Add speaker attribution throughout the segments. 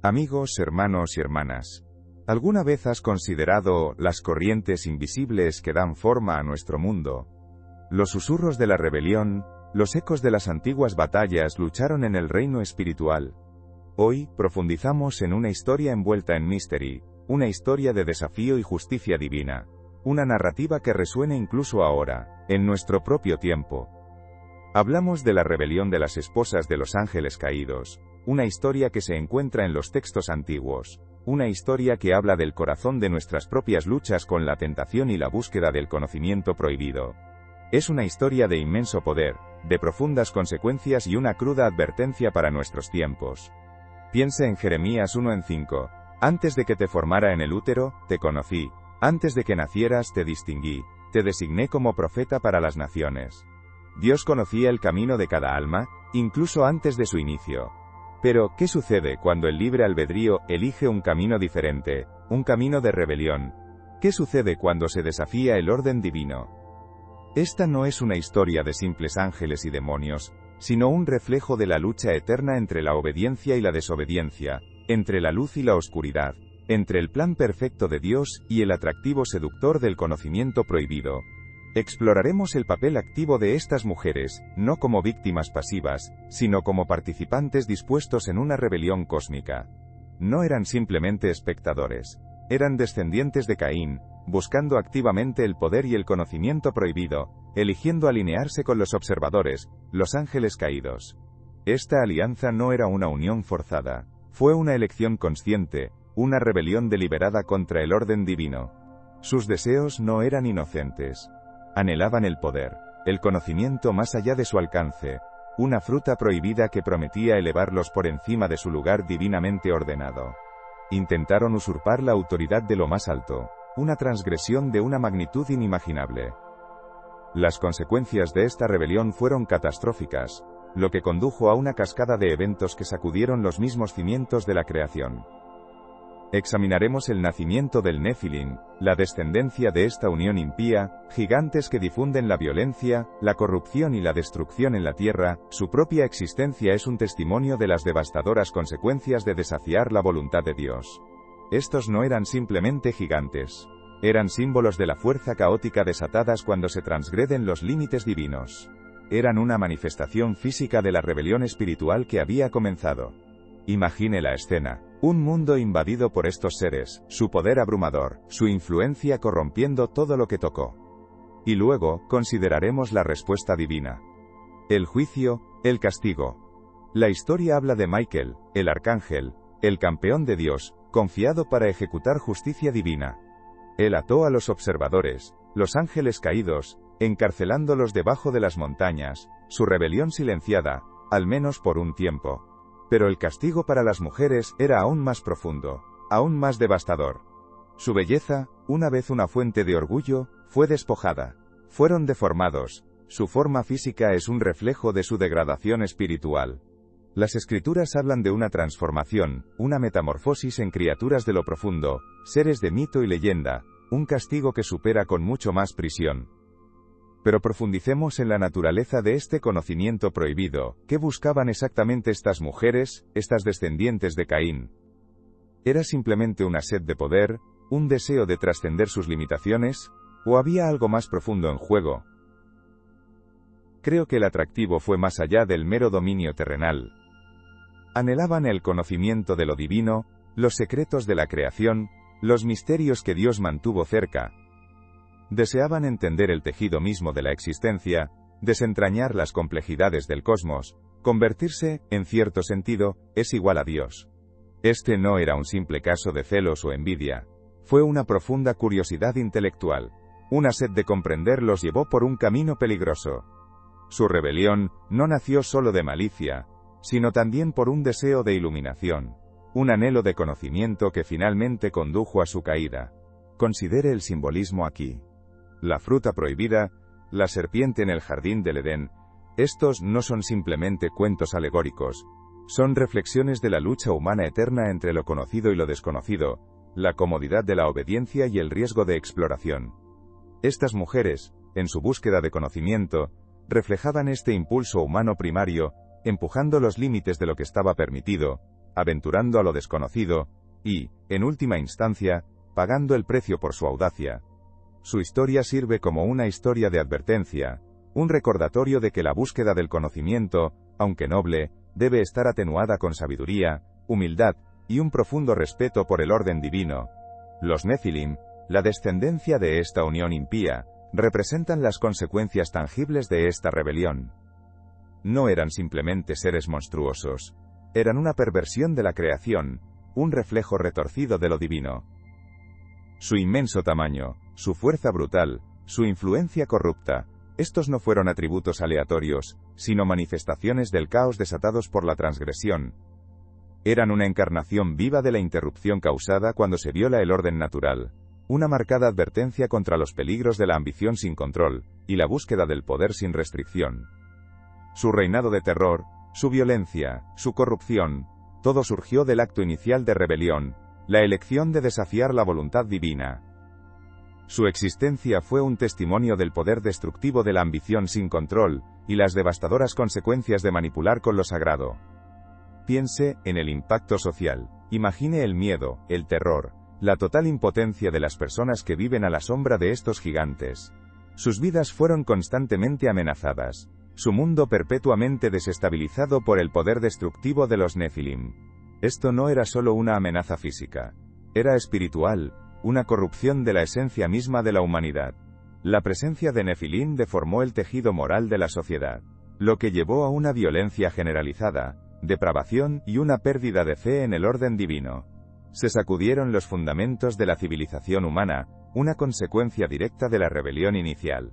Speaker 1: Amigos, hermanos y hermanas, ¿alguna vez has considerado las corrientes invisibles que dan forma a nuestro mundo? Los susurros de la rebelión, los ecos de las antiguas batallas lucharon en el reino espiritual. Hoy, profundizamos en una historia envuelta en mistery, una historia de desafío y justicia divina, una narrativa que resuena incluso ahora, en nuestro propio tiempo. Hablamos de la rebelión de las esposas de los ángeles caídos, una historia que se encuentra en los textos antiguos, una historia que habla del corazón de nuestras propias luchas con la tentación y la búsqueda del conocimiento prohibido. Es una historia de inmenso poder, de profundas consecuencias y una cruda advertencia para nuestros tiempos. Piense en Jeremías 1:5. Antes de que te formara en el útero, te conocí. Antes de que nacieras te distinguí, te designé como profeta para las naciones. Dios conocía el camino de cada alma, incluso antes de su inicio. Pero, ¿qué sucede cuando el libre albedrío elige un camino diferente, un camino de rebelión? ¿Qué sucede cuando se desafía el orden divino? Esta no es una historia de simples ángeles y demonios, sino un reflejo de la lucha eterna entre la obediencia y la desobediencia, entre la luz y la oscuridad, entre el plan perfecto de Dios y el atractivo seductor del conocimiento prohibido. Exploraremos el papel activo de estas mujeres, no como víctimas pasivas, sino como participantes dispuestos en una rebelión cósmica. No eran simplemente espectadores, eran descendientes de Caín, buscando activamente el poder y el conocimiento prohibido, eligiendo alinearse con los observadores, los ángeles caídos. Esta alianza no era una unión forzada, fue una elección consciente, una rebelión deliberada contra el orden divino. Sus deseos no eran inocentes. Anhelaban el poder, el conocimiento más allá de su alcance, una fruta prohibida que prometía elevarlos por encima de su lugar divinamente ordenado. Intentaron usurpar la autoridad de lo más alto, una transgresión de una magnitud inimaginable. Las consecuencias de esta rebelión fueron catastróficas, lo que condujo a una cascada de eventos que sacudieron los mismos cimientos de la creación. Examinaremos el nacimiento del Nefilim, la descendencia de esta unión impía, gigantes que difunden la violencia, la corrupción y la destrucción en la tierra. Su propia existencia es un testimonio de las devastadoras consecuencias de desafiar la voluntad de Dios. Estos no eran simplemente gigantes. Eran símbolos de la fuerza caótica desatadas cuando se transgreden los límites divinos. Eran una manifestación física de la rebelión espiritual que había comenzado. Imagine la escena. Un mundo invadido por estos seres, su poder abrumador, su influencia corrompiendo todo lo que tocó. Y luego, consideraremos la respuesta divina. El juicio, el castigo. La historia habla de Michael, el arcángel, el campeón de Dios, confiado para ejecutar justicia divina. Él ató a los observadores, los ángeles caídos, encarcelándolos debajo de las montañas, su rebelión silenciada, al menos por un tiempo. Pero el castigo para las mujeres era aún más profundo, aún más devastador. Su belleza, una vez una fuente de orgullo, fue despojada. Fueron deformados. Su forma física es un reflejo de su degradación espiritual. Las escrituras hablan de una transformación, una metamorfosis en criaturas de lo profundo, seres de mito y leyenda, un castigo que supera con mucho más prisión. Pero profundicemos en la naturaleza de este conocimiento prohibido. ¿Qué buscaban exactamente estas mujeres, estas descendientes de Caín? ¿Era simplemente una sed de poder, un deseo de trascender sus limitaciones, o había algo más profundo en juego? Creo que el atractivo fue más allá del mero dominio terrenal. Anhelaban el conocimiento de lo divino, los secretos de la creación, los misterios que Dios mantuvo cerca. Deseaban entender el tejido mismo de la existencia, desentrañar las complejidades del cosmos, convertirse, en cierto sentido, es igual a Dios. Este no era un simple caso de celos o envidia, fue una profunda curiosidad intelectual. Una sed de comprender los llevó por un camino peligroso. Su rebelión no nació solo de malicia, sino también por un deseo de iluminación, un anhelo de conocimiento que finalmente condujo a su caída. Considere el simbolismo aquí. La fruta prohibida, la serpiente en el jardín del Edén, estos no son simplemente cuentos alegóricos, son reflexiones de la lucha humana eterna entre lo conocido y lo desconocido, la comodidad de la obediencia y el riesgo de exploración. Estas mujeres, en su búsqueda de conocimiento, reflejaban este impulso humano primario, empujando los límites de lo que estaba permitido, aventurando a lo desconocido, y, en última instancia, pagando el precio por su audacia. Su historia sirve como una historia de advertencia, un recordatorio de que la búsqueda del conocimiento, aunque noble, debe estar atenuada con sabiduría, humildad, y un profundo respeto por el orden divino. Los Nefilim, la descendencia de esta unión impía, representan las consecuencias tangibles de esta rebelión. No eran simplemente seres monstruosos. Eran una perversión de la creación, un reflejo retorcido de lo divino. Su inmenso tamaño, su fuerza brutal, su influencia corrupta, estos no fueron atributos aleatorios, sino manifestaciones del caos desatados por la transgresión. Eran una encarnación viva de la interrupción causada cuando se viola el orden natural, una marcada advertencia contra los peligros de la ambición sin control, y la búsqueda del poder sin restricción. Su reinado de terror, su violencia, su corrupción, todo surgió del acto inicial de rebelión, la elección de desafiar la voluntad divina. Su existencia fue un testimonio del poder destructivo de la ambición sin control, y las devastadoras consecuencias de manipular con lo sagrado. Piense en el impacto social. Imagine el miedo, el terror, la total impotencia de las personas que viven a la sombra de estos gigantes. Sus vidas fueron constantemente amenazadas, su mundo perpetuamente desestabilizado por el poder destructivo de los Nefilim. Esto no era solo una amenaza física, era espiritual, una corrupción de la esencia misma de la humanidad. La presencia de Nefilim deformó el tejido moral de la sociedad, lo que llevó a una violencia generalizada, depravación y una pérdida de fe en el orden divino. Se sacudieron los fundamentos de la civilización humana, una consecuencia directa de la rebelión inicial.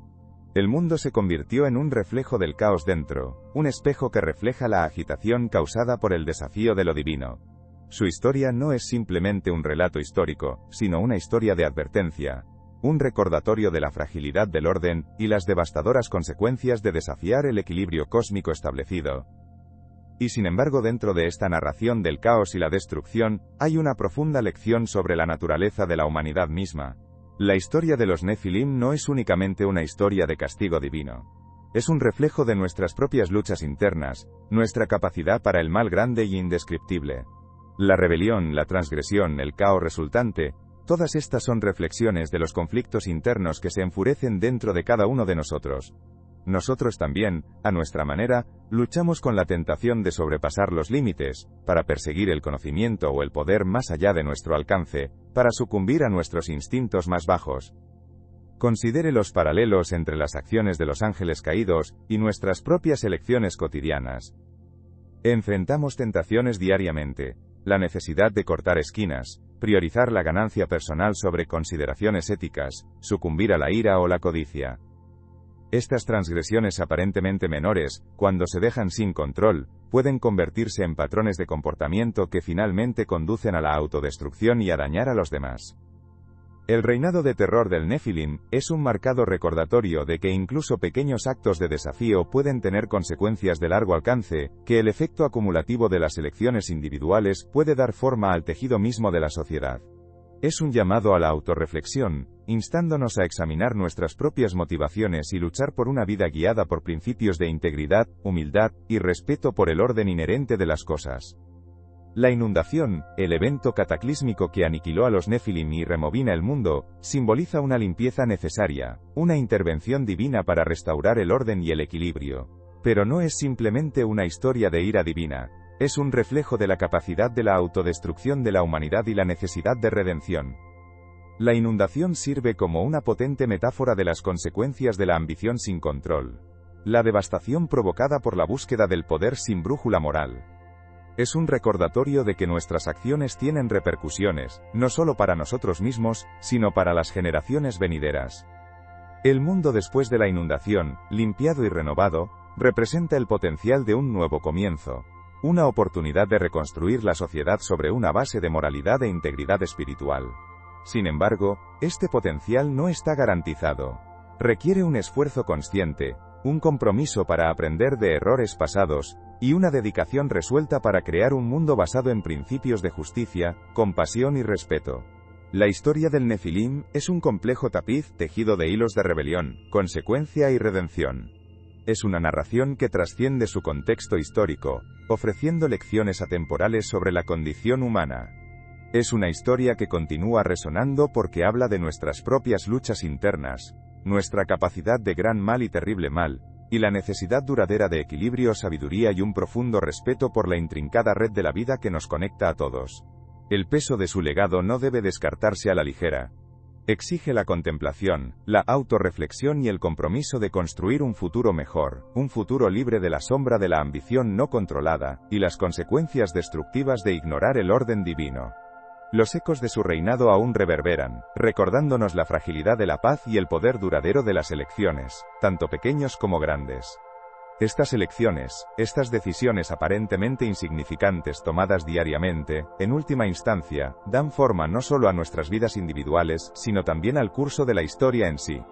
Speaker 1: El mundo se convirtió en un reflejo del caos dentro, un espejo que refleja la agitación causada por el desafío de lo divino. Su historia no es simplemente un relato histórico, sino una historia de advertencia, un recordatorio de la fragilidad del orden y las devastadoras consecuencias de desafiar el equilibrio cósmico establecido. Y sin embargo, dentro de esta narración del caos y la destrucción, hay una profunda lección sobre la naturaleza de la humanidad misma. La historia de los Nefilim no es únicamente una historia de castigo divino. Es un reflejo de nuestras propias luchas internas, nuestra capacidad para el mal grande y indescriptible. La rebelión, la transgresión, el caos resultante, todas estas son reflexiones de los conflictos internos que se enfurecen dentro de cada uno de nosotros. Nosotros también, a nuestra manera, luchamos con la tentación de sobrepasar los límites, para perseguir el conocimiento o el poder más allá de nuestro alcance, para sucumbir a nuestros instintos más bajos. Considere los paralelos entre las acciones de los ángeles caídos y nuestras propias elecciones cotidianas. Enfrentamos tentaciones diariamente, la necesidad de cortar esquinas, priorizar la ganancia personal sobre consideraciones éticas, sucumbir a la ira o la codicia. Estas transgresiones aparentemente menores, cuando se dejan sin control, pueden convertirse en patrones de comportamiento que finalmente conducen a la autodestrucción y a dañar a los demás. El reinado de terror del Nefilim es un marcado recordatorio de que incluso pequeños actos de desafío pueden tener consecuencias de largo alcance, que el efecto acumulativo de las elecciones individuales puede dar forma al tejido mismo de la sociedad. Es un llamado a la autorreflexión, instándonos a examinar nuestras propias motivaciones y luchar por una vida guiada por principios de integridad, humildad y respeto por el orden inherente de las cosas. La inundación, el evento cataclísmico que aniquiló a los Nefilim y removina el mundo, simboliza una limpieza necesaria, una intervención divina para restaurar el orden y el equilibrio. Pero no es simplemente una historia de ira divina. Es un reflejo de la capacidad de la autodestrucción de la humanidad y la necesidad de redención. La inundación sirve como una potente metáfora de las consecuencias de la ambición sin control. La devastación provocada por la búsqueda del poder sin brújula moral. Es un recordatorio de que nuestras acciones tienen repercusiones, no solo para nosotros mismos, sino para las generaciones venideras. El mundo después de la inundación, limpiado y renovado, representa el potencial de un nuevo comienzo. Una oportunidad de reconstruir la sociedad sobre una base de moralidad e integridad espiritual. Sin embargo, este potencial no está garantizado. Requiere un esfuerzo consciente, un compromiso para aprender de errores pasados, y una dedicación resuelta para crear un mundo basado en principios de justicia, compasión y respeto. La historia del Nefilim es un complejo tapiz tejido de hilos de rebelión, consecuencia y redención. Es una narración que trasciende su contexto histórico, ofreciendo lecciones atemporales sobre la condición humana. Es una historia que continúa resonando porque habla de nuestras propias luchas internas, nuestra capacidad de gran mal y terrible mal, y la necesidad duradera de equilibrio, sabiduría y un profundo respeto por la intrincada red de la vida que nos conecta a todos. El peso de su legado no debe descartarse a la ligera. Exige la contemplación, la autorreflexión y el compromiso de construir un futuro mejor, un futuro libre de la sombra de la ambición no controlada, y las consecuencias destructivas de ignorar el orden divino. Los ecos de su reinado aún reverberan, recordándonos la fragilidad de la paz y el poder duradero de las elecciones, tanto pequeños como grandes. Estas elecciones, estas decisiones aparentemente insignificantes tomadas diariamente, en última instancia, dan forma no solo a nuestras vidas individuales, sino también al curso de la historia en sí.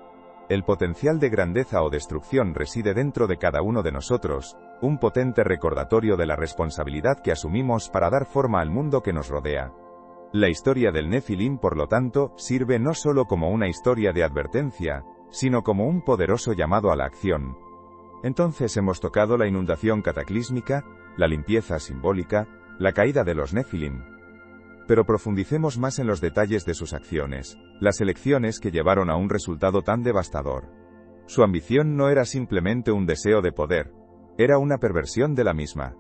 Speaker 1: El potencial de grandeza o destrucción reside dentro de cada uno de nosotros, un potente recordatorio de la responsabilidad que asumimos para dar forma al mundo que nos rodea. La historia del Nefilim, por lo tanto, sirve no solo como una historia de advertencia, sino como un poderoso llamado a la acción. Entonces hemos tocado la inundación cataclísmica, la limpieza simbólica, la caída de los Nefilim. Pero profundicemos más en los detalles de sus acciones, las elecciones que llevaron a un resultado tan devastador. Su ambición no era simplemente un deseo de poder, era una perversión de la misma.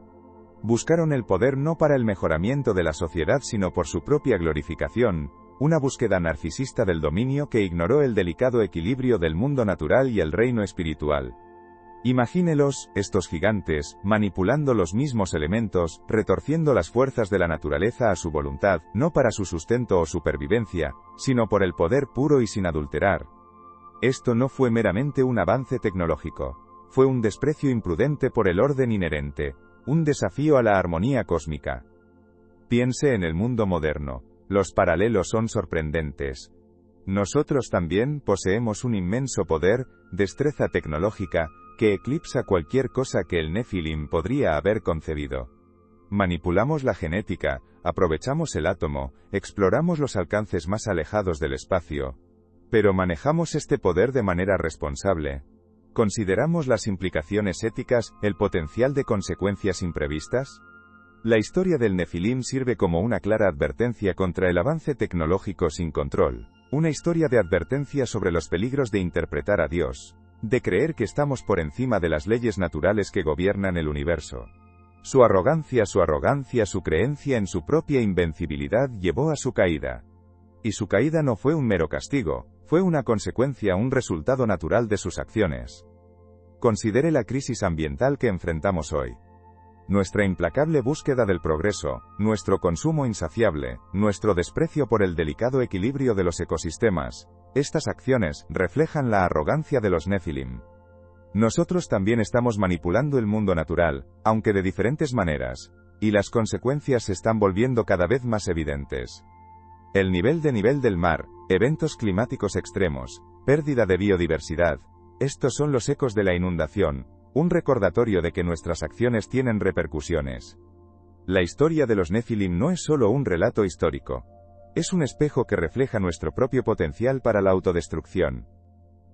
Speaker 1: Buscaron el poder no para el mejoramiento de la sociedad sino por su propia glorificación, una búsqueda narcisista del dominio que ignoró el delicado equilibrio del mundo natural y el reino espiritual. Imagínelos, estos gigantes, manipulando los mismos elementos, retorciendo las fuerzas de la naturaleza a su voluntad, no para su sustento o supervivencia, sino por el poder puro y sin adulterar. Esto no fue meramente un avance tecnológico, fue un desprecio imprudente por el orden inherente, un desafío a la armonía cósmica. Piense en el mundo moderno, los paralelos son sorprendentes. Nosotros también poseemos un inmenso poder, destreza tecnológica, que eclipsa cualquier cosa que el Nefilim podría haber concebido. Manipulamos la genética, aprovechamos el átomo, exploramos los alcances más alejados del espacio. Pero manejamos este poder de manera responsable. ¿Consideramos las implicaciones éticas, el potencial de consecuencias imprevistas? La historia del Nefilim sirve como una clara advertencia contra el avance tecnológico sin control, una historia de advertencia sobre los peligros de interpretar a Dios, de creer que estamos por encima de las leyes naturales que gobiernan el universo. Su arrogancia, su creencia en su propia invencibilidad llevó a su caída. Y su caída no fue un mero castigo, fue una consecuencia, un resultado natural de sus acciones. Considere la crisis ambiental que enfrentamos hoy. Nuestra implacable búsqueda del progreso, nuestro consumo insaciable, nuestro desprecio por el delicado equilibrio de los ecosistemas, estas acciones reflejan la arrogancia de los Nefilim. Nosotros también estamos manipulando el mundo natural, aunque de diferentes maneras, y las consecuencias se están volviendo cada vez más evidentes. El nivel del mar, eventos climáticos extremos, pérdida de biodiversidad, estos son los ecos de la inundación, un recordatorio de que nuestras acciones tienen repercusiones. La historia de los Nefilim no es solo un relato histórico. Es un espejo que refleja nuestro propio potencial para la autodestrucción.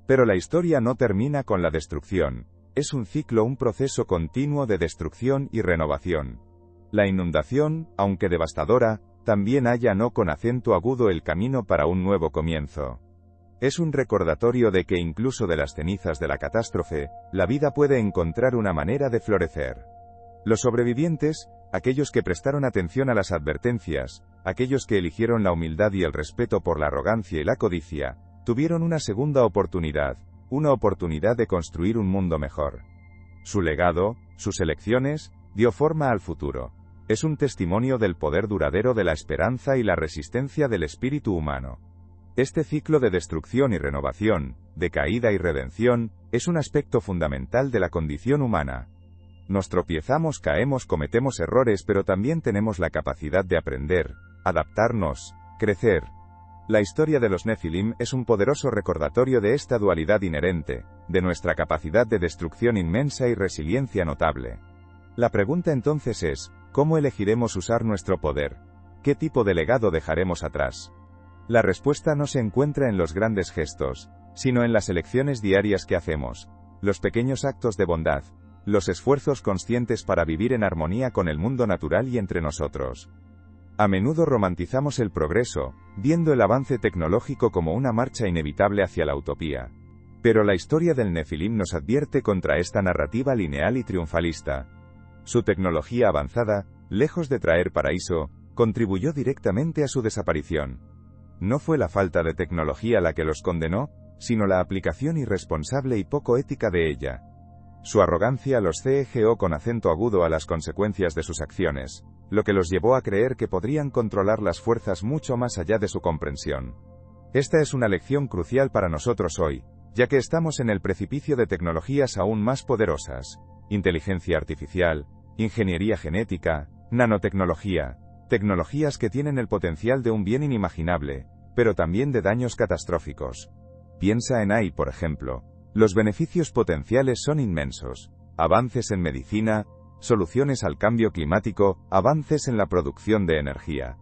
Speaker 1: Pero la historia no termina con la destrucción. Es un ciclo, un proceso continuo de destrucción y renovación. La inundación, aunque devastadora, también allanó con acento agudo el camino para un nuevo comienzo. Es un recordatorio de que incluso de las cenizas de la catástrofe, la vida puede encontrar una manera de florecer. Los sobrevivientes, aquellos que prestaron atención a las advertencias, aquellos que eligieron la humildad y el respeto por la arrogancia y la codicia, tuvieron una segunda oportunidad, una oportunidad de construir un mundo mejor. Su legado, sus elecciones, dio forma al futuro. Es un testimonio del poder duradero de la esperanza y la resistencia del espíritu humano. Este ciclo de destrucción y renovación, de caída y redención, es un aspecto fundamental de la condición humana. Nos tropiezamos, caemos, cometemos errores, pero también tenemos la capacidad de aprender, adaptarnos, crecer. La historia de los Nefilim es un poderoso recordatorio de esta dualidad inherente, de nuestra capacidad de destrucción inmensa y resiliencia notable. La pregunta entonces es, ¿cómo elegiremos usar nuestro poder? ¿Qué tipo de legado dejaremos atrás? La respuesta no se encuentra en los grandes gestos, sino en las elecciones diarias que hacemos. los pequeños actos de bondad, los esfuerzos conscientes para vivir en armonía con el mundo natural y entre nosotros. A menudo romantizamos el progreso, viendo el avance tecnológico como una marcha inevitable hacia la utopía. Pero la historia del Nefilim nos advierte contra esta narrativa lineal y triunfalista. Su tecnología avanzada, lejos de traer paraíso, contribuyó directamente a su desaparición. No fue la falta de tecnología la que los condenó, sino la aplicación irresponsable y poco ética de ella. Su arrogancia los cegó con acento agudo a las consecuencias de sus acciones, lo que los llevó a creer que podrían controlar las fuerzas mucho más allá de su comprensión. Esta es una lección crucial para nosotros hoy, ya que estamos en el precipicio de tecnologías aún más poderosas: inteligencia artificial, ingeniería genética, nanotecnología, tecnologías que tienen el potencial de un bien inimaginable, pero también de daños catastróficos. Piensa en AI, por ejemplo. Los beneficios potenciales son inmensos: avances en medicina, soluciones al cambio climático, avances en la producción de energía.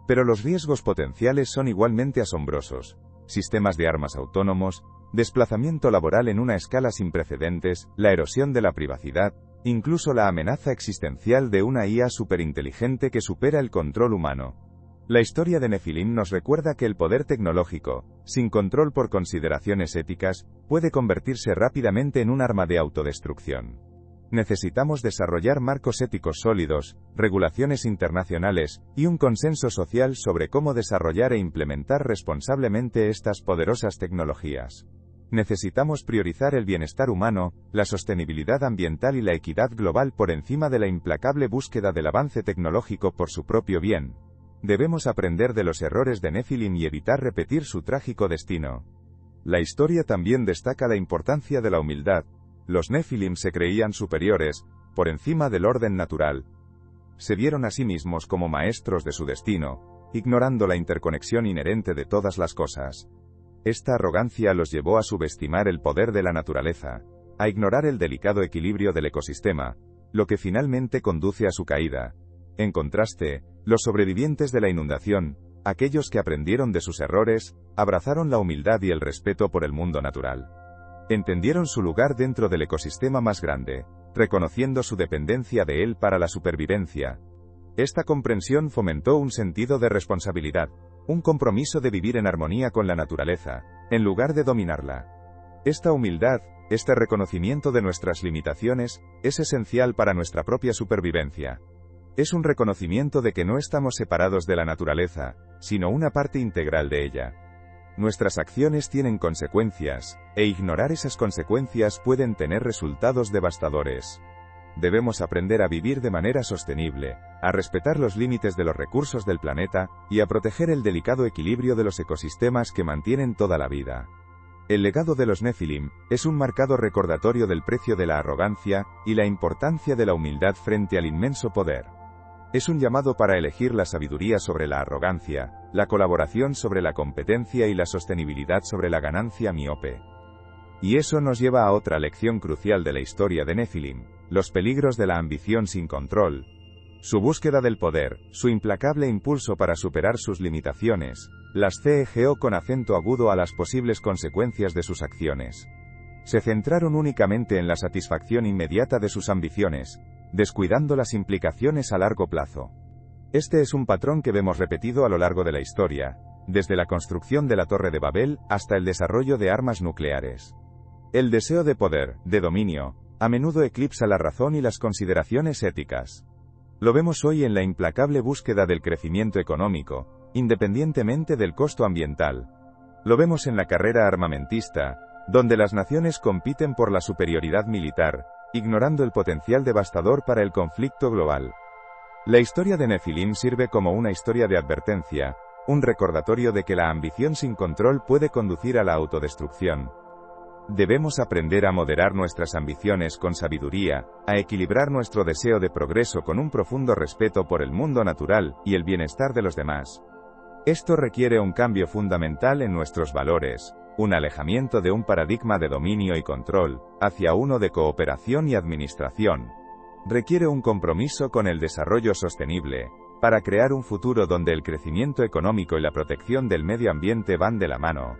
Speaker 1: Pero los riesgos potenciales son igualmente asombrosos: sistemas de armas autónomos, desplazamiento laboral en una escala sin precedentes, la erosión de la privacidad, incluso la amenaza existencial de una IA superinteligente que supera el control humano. La historia de Nefilim nos recuerda que el poder tecnológico, sin control por consideraciones éticas, puede convertirse rápidamente en un arma de autodestrucción. Necesitamos desarrollar marcos éticos sólidos, regulaciones internacionales, y un consenso social sobre cómo desarrollar e implementar responsablemente estas poderosas tecnologías. Necesitamos priorizar el bienestar humano, la sostenibilidad ambiental y la equidad global por encima de la implacable búsqueda del avance tecnológico por su propio bien. Debemos aprender de los errores de Nefilim y evitar repetir su trágico destino. La historia también destaca la importancia de la humildad. Los Nefilim se creían superiores, por encima del orden natural. Se vieron a sí mismos como maestros de su destino, ignorando la interconexión inherente de todas las cosas. Esta arrogancia los llevó a subestimar el poder de la naturaleza, a ignorar el delicado equilibrio del ecosistema, lo que finalmente conduce a su caída. En contraste, los sobrevivientes de la inundación, aquellos que aprendieron de sus errores, abrazaron la humildad y el respeto por el mundo natural. Entendieron su lugar dentro del ecosistema más grande, reconociendo su dependencia de él para la supervivencia. Esta comprensión fomentó un sentido de responsabilidad, un compromiso de vivir en armonía con la naturaleza, en lugar de dominarla. Esta humildad, este reconocimiento de nuestras limitaciones, es esencial para nuestra propia supervivencia. Es un reconocimiento de que no estamos separados de la naturaleza, sino una parte integral de ella. Nuestras acciones tienen consecuencias, e ignorar esas consecuencias pueden tener resultados devastadores. Debemos aprender a vivir de manera sostenible, a respetar los límites de los recursos del planeta, y a proteger el delicado equilibrio de los ecosistemas que mantienen toda la vida. El legado de los Nefilim es un marcado recordatorio del precio de la arrogancia y la importancia de la humildad frente al inmenso poder. Es un llamado para elegir la sabiduría sobre la arrogancia, la colaboración sobre la competencia y la sostenibilidad sobre la ganancia miope. Y eso nos lleva a otra lección crucial de la historia de Nefilim: los peligros de la ambición sin control. Su búsqueda del poder, su implacable impulso para superar sus limitaciones, las cegó con acento agudo a las posibles consecuencias de sus acciones. Se centraron únicamente en la satisfacción inmediata de sus ambiciones, descuidando las implicaciones a largo plazo. Este es un patrón que vemos repetido a lo largo de la historia, desde la construcción de la Torre de Babel hasta el desarrollo de armas nucleares. El deseo de poder, de dominio, a menudo eclipsa la razón y las consideraciones éticas. Lo vemos hoy en la implacable búsqueda del crecimiento económico, independientemente del costo ambiental. Lo vemos en la carrera armamentista, donde las naciones compiten por la superioridad militar, ignorando el potencial devastador para el conflicto global. La historia de Nefilim sirve como una historia de advertencia, un recordatorio de que la ambición sin control puede conducir a la autodestrucción. Debemos aprender a moderar nuestras ambiciones con sabiduría, a equilibrar nuestro deseo de progreso con un profundo respeto por el mundo natural y el bienestar de los demás. Esto requiere un cambio fundamental en nuestros valores, un alejamiento de un paradigma de dominio y control, hacia uno de cooperación y administración. Requiere un compromiso con el desarrollo sostenible, para crear un futuro donde el crecimiento económico y la protección del medio ambiente van de la mano.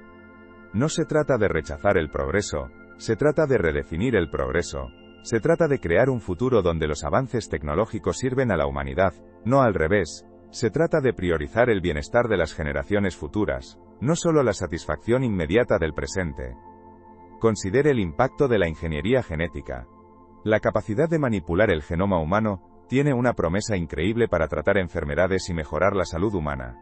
Speaker 1: No se trata de rechazar el progreso, Se trata de redefinir el progreso. Se trata de crear un futuro donde los avances tecnológicos sirven a la humanidad, no al revés. Se trata de priorizar el bienestar de las generaciones futuras, no solo la satisfacción inmediata del presente. Considere el impacto de la ingeniería genética. La capacidad de manipular el genoma humano tiene una promesa increíble para tratar enfermedades y mejorar la salud humana.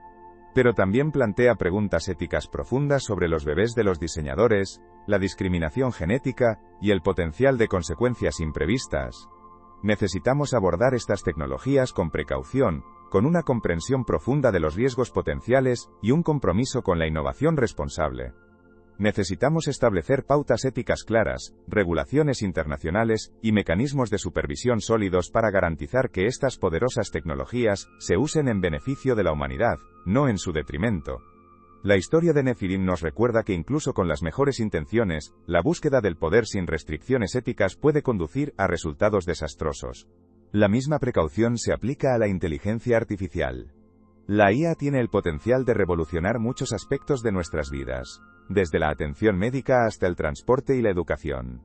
Speaker 1: Pero también plantea preguntas éticas profundas sobre los bebés de los diseñadores, la discriminación genética y el potencial de consecuencias imprevistas. Necesitamos abordar estas tecnologías con precaución, con una comprensión profunda de los riesgos potenciales y un compromiso con la innovación responsable. Necesitamos establecer pautas éticas claras, regulaciones internacionales y mecanismos de supervisión sólidos para garantizar que estas poderosas tecnologías se usen en beneficio de la humanidad, no en su detrimento. La historia de Nefilim nos recuerda que incluso con las mejores intenciones, la búsqueda del poder sin restricciones éticas puede conducir a resultados desastrosos. La misma precaución se aplica a la inteligencia artificial. La IA tiene el potencial de revolucionar muchos aspectos de nuestras vidas, desde la atención médica hasta el transporte y la educación.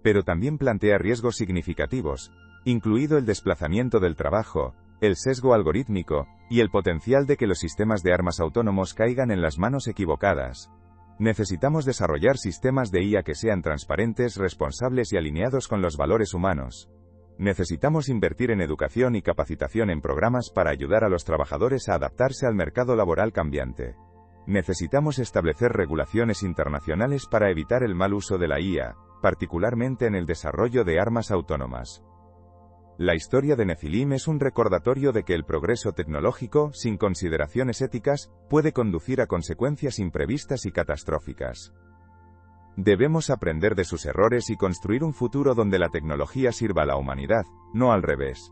Speaker 1: Pero también plantea riesgos significativos, incluido el desplazamiento del trabajo, el sesgo algorítmico, y el potencial de que los sistemas de armas autónomos caigan en las manos equivocadas. Necesitamos desarrollar sistemas de IA que sean transparentes, responsables y alineados con los valores humanos. Necesitamos invertir en educación y capacitación en programas para ayudar a los trabajadores a adaptarse al mercado laboral cambiante. Necesitamos establecer regulaciones internacionales para evitar el mal uso de la IA, particularmente en el desarrollo de armas autónomas. La historia de Nefilim es un recordatorio de que el progreso tecnológico, sin consideraciones éticas, puede conducir a consecuencias imprevistas y catastróficas. Debemos aprender de sus errores y construir un futuro donde la tecnología sirva a la humanidad, no al revés.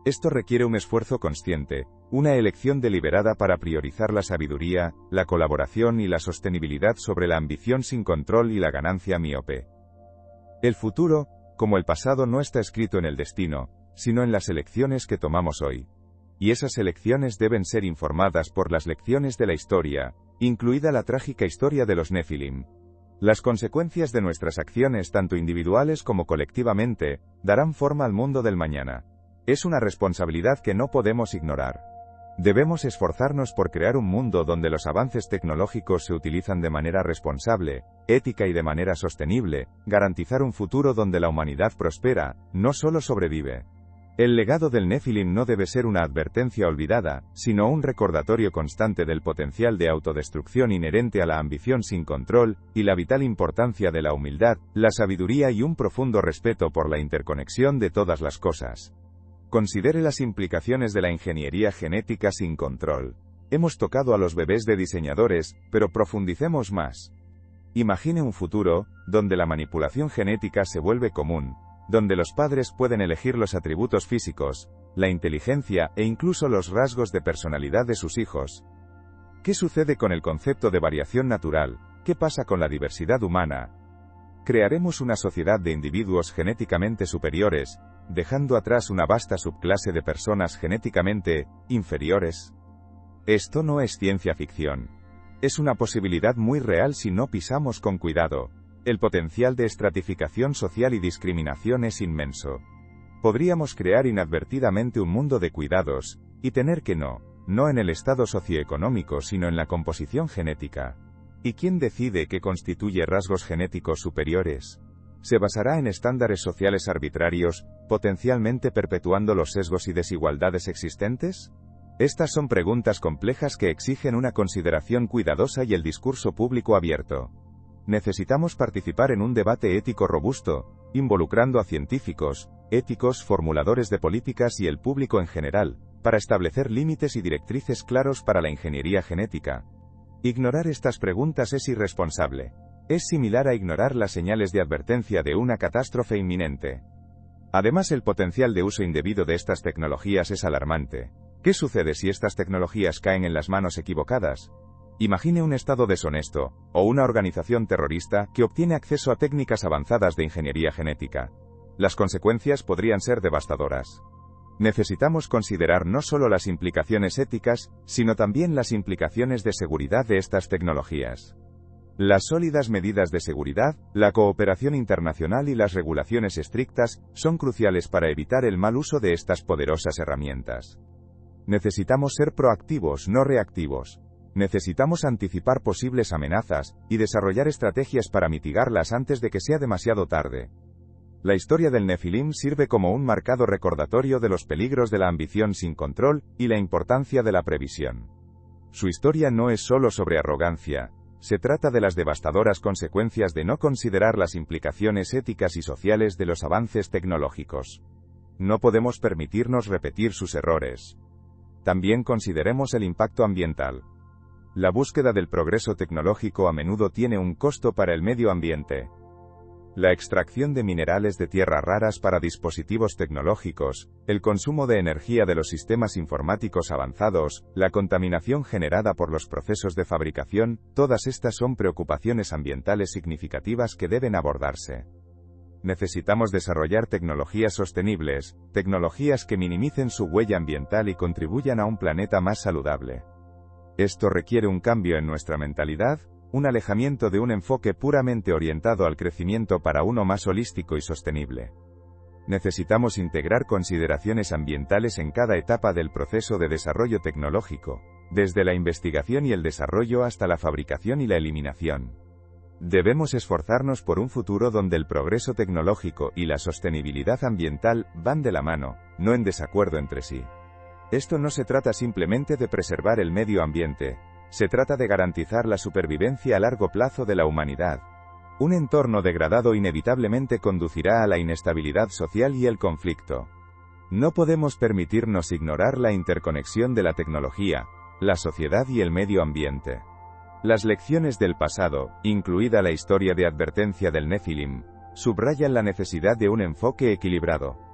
Speaker 1: Esto requiere un esfuerzo consciente, una elección deliberada para priorizar la sabiduría, la colaboración y la sostenibilidad sobre la ambición sin control y la ganancia miope. El futuro, como el pasado, no está escrito en el destino, sino en las elecciones que tomamos hoy. Y esas elecciones deben ser informadas por las lecciones de la historia, incluida la trágica historia de los Nefilim. Las consecuencias de nuestras acciones, tanto individuales como colectivamente, darán forma al mundo del mañana. Es una responsabilidad que no podemos ignorar. Debemos esforzarnos por crear un mundo donde los avances tecnológicos se utilizan de manera responsable, ética y de manera sostenible, garantizar un futuro donde la humanidad prospera, no solo sobrevive. El legado del Nefilim no debe ser una advertencia olvidada, sino un recordatorio constante del potencial de autodestrucción inherente a la ambición sin control, y la vital importancia de la humildad, la sabiduría y un profundo respeto por la interconexión de todas las cosas. Considere las implicaciones de la ingeniería genética sin control. Hemos tocado a los bebés de diseñadores, pero profundicemos más. Imagine un futuro, donde la manipulación genética se vuelve común, donde los padres pueden elegir los atributos físicos, la inteligencia e incluso los rasgos de personalidad de sus hijos. ¿Qué sucede con el concepto de variación natural? ¿Qué pasa con la diversidad humana? Crearemos una sociedad de individuos genéticamente superiores, dejando atrás una vasta subclase de personas genéticamente inferiores. Esto no es ciencia ficción. Es una posibilidad muy real si no pisamos con cuidado. El potencial de estratificación social y discriminación es inmenso. Podríamos crear inadvertidamente un mundo de cuidados, y tener que no en el estado socioeconómico sino en la composición genética. ¿Y quién decide qué constituye rasgos genéticos superiores? ¿Se basará en estándares sociales arbitrarios, potencialmente perpetuando los sesgos y desigualdades existentes? Estas son preguntas complejas que exigen una consideración cuidadosa y el discurso público abierto. Necesitamos participar en un debate ético robusto, involucrando a científicos, éticos, formuladores de políticas y el público en general, para establecer límites y directrices claros para la ingeniería genética. Ignorar estas preguntas es irresponsable. Es similar a ignorar las señales de advertencia de una catástrofe inminente. Además, el potencial de uso indebido de estas tecnologías es alarmante. ¿Qué sucede si estas tecnologías caen en las manos equivocadas? Imagine un Estado deshonesto, o una organización terrorista, que obtiene acceso a técnicas avanzadas de ingeniería genética. Las consecuencias podrían ser devastadoras. Necesitamos considerar no solo las implicaciones éticas, sino también las implicaciones de seguridad de estas tecnologías. Las sólidas medidas de seguridad, la cooperación internacional y las regulaciones estrictas son cruciales para evitar el mal uso de estas poderosas herramientas. Necesitamos ser proactivos, no reactivos. Necesitamos anticipar posibles amenazas y desarrollar estrategias para mitigarlas antes de que sea demasiado tarde. La historia del Nefilim sirve como un marcado recordatorio de los peligros de la ambición sin control y la importancia de la previsión. Su historia no es solo sobre arrogancia. Se trata de las devastadoras consecuencias de no considerar las implicaciones éticas y sociales de los avances tecnológicos. No podemos permitirnos repetir sus errores. También consideremos el impacto ambiental. La búsqueda del progreso tecnológico a menudo tiene un costo para el medio ambiente. La extracción de minerales de tierras raras para dispositivos tecnológicos, el consumo de energía de los sistemas informáticos avanzados, la contaminación generada por los procesos de fabricación, todas estas son preocupaciones ambientales significativas que deben abordarse. Necesitamos desarrollar tecnologías sostenibles, tecnologías que minimicen su huella ambiental y contribuyan a un planeta más saludable. Esto requiere un cambio en nuestra mentalidad, un alejamiento de un enfoque puramente orientado al crecimiento para uno más holístico y sostenible. Necesitamos integrar consideraciones ambientales en cada etapa del proceso de desarrollo tecnológico, desde la investigación y el desarrollo hasta la fabricación y la eliminación. Debemos esforzarnos por un futuro donde el progreso tecnológico y la sostenibilidad ambiental van de la mano, no en desacuerdo entre sí. Esto no se trata simplemente de preservar el medio ambiente. Se trata de garantizar la supervivencia a largo plazo de la humanidad. Un entorno degradado inevitablemente conducirá a la inestabilidad social y el conflicto. No podemos permitirnos ignorar la interconexión de la tecnología, la sociedad y el medio ambiente. Las lecciones del pasado, incluida la historia de advertencia del Nefilim, subrayan la necesidad de un enfoque equilibrado.